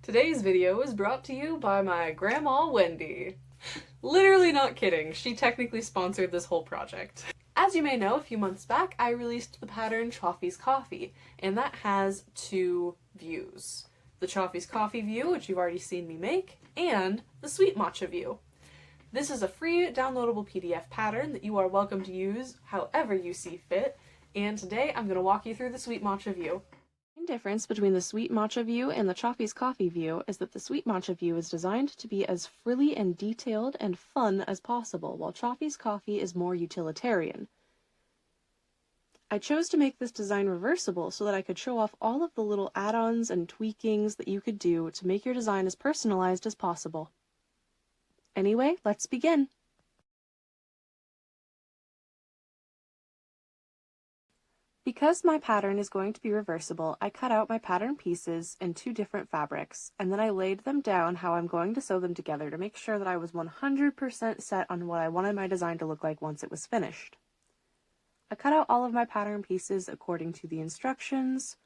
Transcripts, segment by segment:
Today's video is brought to you by my grandma Wendy. Literally not kidding, she technically sponsored this whole project. As you may know, a few months back I released the pattern Chaffee's Coffee, and that has two views. The Chaffee's Coffee view, which you've already seen me make, and the Sweet Matcha view. This is a free downloadable PDF pattern that you are welcome to use however you see fit, and today I'm going to walk you through the Sweet Matcha view. The main difference between the Sweet Matcha view and the Chaffee's Coffee view is that the Sweet Matcha view is designed to be as frilly and detailed and fun as possible, while Chaffee's Coffee is more utilitarian. I chose to make this design reversible so that I could show off all of the little add-ons and tweakings that you could do to make your design as personalized as possible. Anyway, let's begin! Because my pattern is going to be reversible, I cut out my pattern pieces in two different fabrics, and then I laid them down how I'm going to sew them together to make sure that I was 100% set on what I wanted my design to look like once it was finished. I cut out all of my pattern pieces according to the instructions,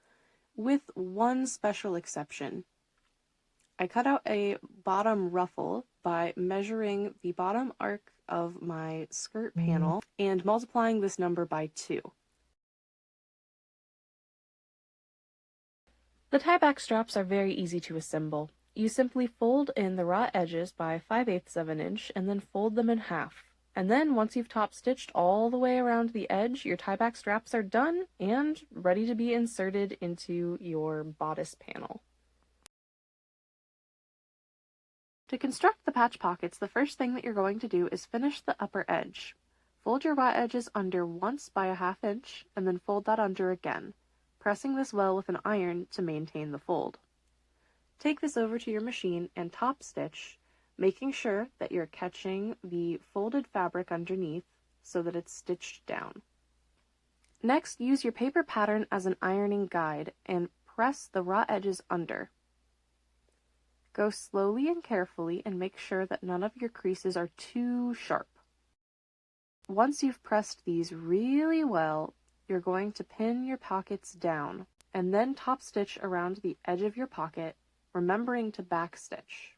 with one special exception. I cut out a bottom ruffle by measuring the bottom arc of my skirt panel and multiplying this number by 2. The tie-back straps are very easy to assemble. You simply fold in the raw edges by 5/8 of an inch and then fold them in half. And then once you've top stitched all the way around the edge, your tie-back straps are done and ready to be inserted into your bodice panel. To construct the patch pockets, the first thing that you're going to do is finish the upper edge. Fold your raw edges under once by 1/2 inch and then fold that under again, pressing this well with an iron to maintain the fold. Take this over to your machine and top stitch, making sure that you're catching the folded fabric underneath so that it's stitched down. Next, use your paper pattern as an ironing guide and press the raw edges under. Go slowly and carefully and make sure that none of your creases are too sharp. Once you've pressed these really well, you're going to pin your pockets down and then top stitch around the edge of your pocket, remembering to back stitch.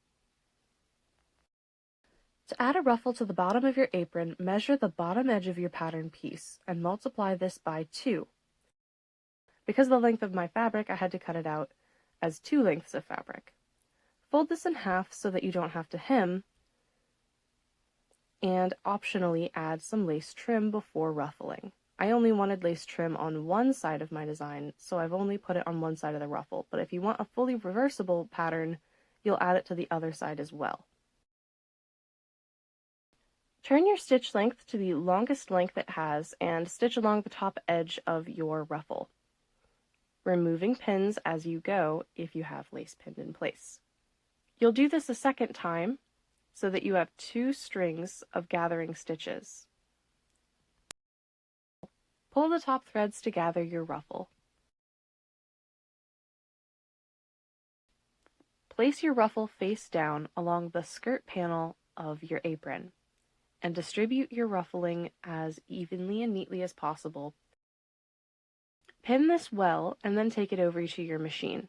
To add a ruffle to the bottom of your apron, measure the bottom edge of your pattern piece and multiply this by 2. Because of the length of my fabric, I had to cut it out as 2 lengths of fabric. Fold this in half so that you don't have to hem, and optionally add some lace trim before ruffling. I only wanted lace trim on one side of my design, so I've only put it on one side of the ruffle, but if you want a fully reversible pattern, you'll add it to the other side as well. Turn your stitch length to the longest length it has and stitch along the top edge of your ruffle, removing pins as you go if you have lace pinned in place. You'll do this a second time so that you have 2 strings of gathering stitches. Pull the top threads to gather your ruffle. Place your ruffle face down along the skirt panel of your apron and distribute your ruffling as evenly and neatly as possible. Pin this well and then take it over to your machine.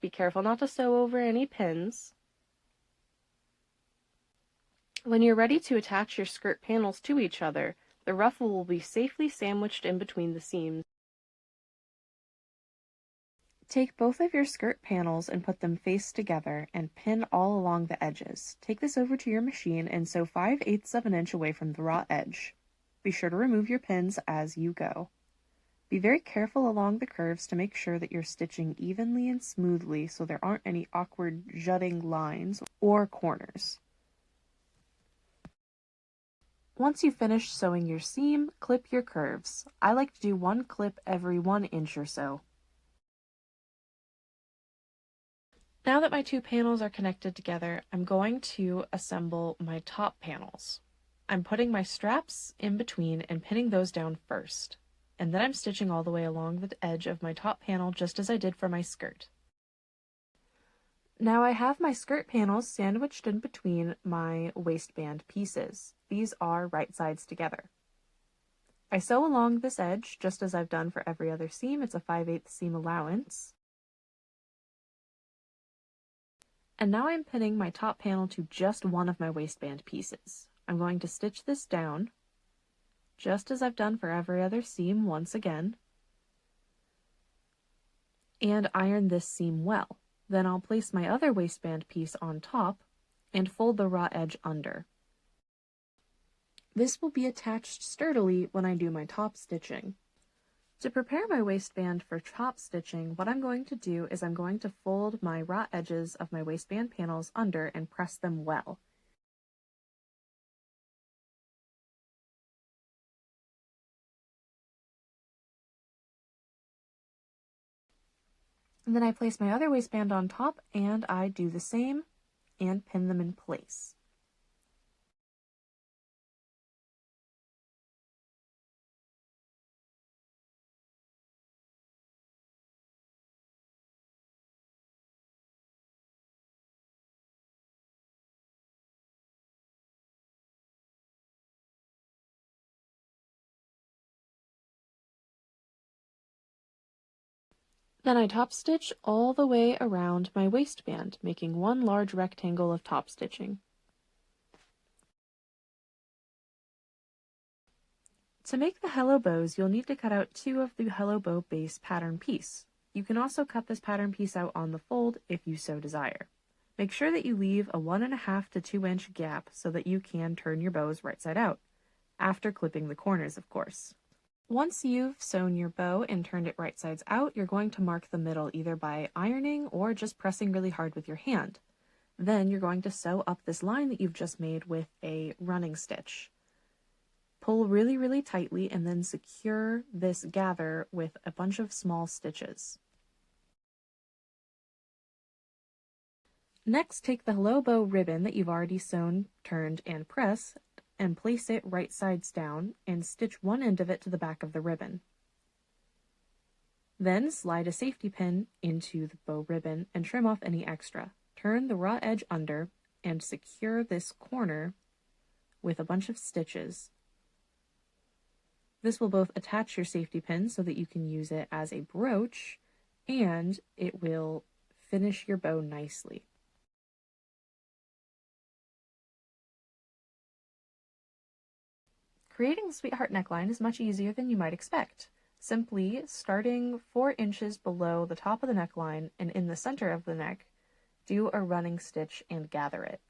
Be careful not to sew over any pins. When you're ready to attach your skirt panels to each other, the ruffle will be safely sandwiched in between the seams. Take both of your skirt panels and put them face together and pin all along the edges. Take this over to your machine and sew 5/8 of an inch away from the raw edge. Be sure to remove your pins as you go. Be very careful along the curves to make sure that you're stitching evenly and smoothly so there aren't any awkward jutting lines or corners. Once you've finished sewing your seam, clip your curves. I like to do 1 clip every 1 inch or so. Now that my 2 panels are connected together, I'm going to assemble my top panels. I'm putting my straps in between and pinning those down first, and then I'm stitching all the way along the edge of my top panel just as I did for my skirt. Now I have my skirt panels sandwiched in between my waistband pieces. These are right sides together. I sew along this edge just as I've done for every other seam. It's a 5/8 seam allowance. And now I'm pinning my top panel to just one of my waistband pieces. I'm going to stitch this down, just as I've done for every other seam once again, and iron this seam well. Then I'll place my other waistband piece on top and fold the raw edge under. This will be attached sturdily when I do my top stitching. To prepare my waistband for top stitching, what I'm going to do is I'm going to fold my raw edges of my waistband panels under and press them well. And then I place my other waistband on top and I do the same and pin them in place. Then I top stitch all the way around my waistband, making one large rectangle of top stitching. To make the hello bows, you'll need to cut out 2 of the hello bow base pattern piece. You can also cut this pattern piece out on the fold if you so desire. Make sure that you leave a 1.5 to 2 inch gap so that you can turn your bows right side out, after clipping the corners, of course. Once you've sewn your bow and turned it right sides out, you're going to mark the middle either by ironing or just pressing really hard with your hand. Then you're going to sew up this line that you've just made with a running stitch. Pull really, really tightly and then secure this gather with a bunch of small stitches. Next, take the hello bow ribbon that you've already sewn, turned, and pressed, and place it right sides down and stitch one end of it to the back of the ribbon. Then slide a safety pin into the bow ribbon and trim off any extra. Turn the raw edge under and secure this corner with a bunch of stitches. This will both attach your safety pin so that you can use it as a brooch, and it will finish your bow nicely. Creating the sweetheart neckline is much easier than you might expect. Simply starting 4 inches below the top of the neckline and in the center of the neck, do a running stitch and gather it.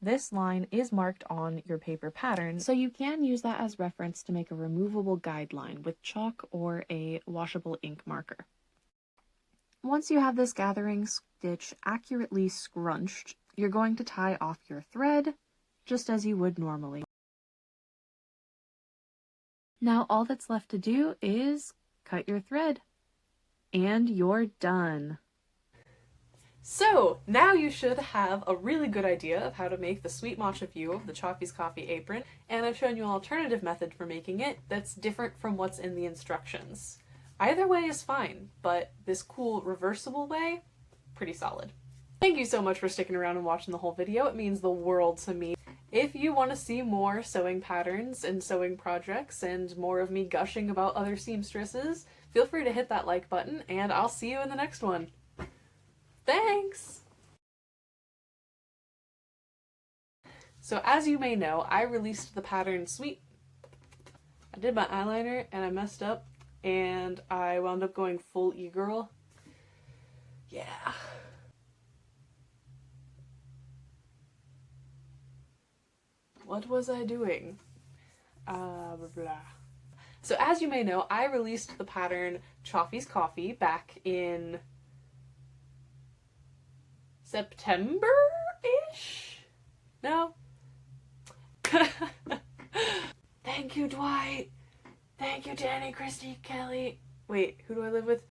This line is marked on your paper pattern, so you can use that as reference to make a removable guideline with chalk or a washable ink marker. Once you have this gathering stitch accurately scrunched, you're going to tie off your thread, just as you would normally. Now all that's left to do is cut your thread, and you're done. So now you should have a really good idea of how to make the sweet matcha view of the Choffee's Coffee apron, and I've shown you an alternative method for making it that's different from what's in the instructions. Either way is fine, but this cool reversible way, pretty solid. Thank you so much for sticking around and watching the whole video. It means the world to me. If you want to see more sewing patterns and sewing projects and more of me gushing about other seamstresses, feel free to hit that like button, and I'll see you in the next one. Thanks! So as you may know, I released the pattern I did my eyeliner and I messed up and I wound up going full e-girl. Yeah. What was I doing? Blah, blah. So as you may know, I released the pattern Choffee's Coffee back in September-ish? No? Thank you, Dwight. Thank you, Danny, Christy, Kelly. Wait, who do I live with?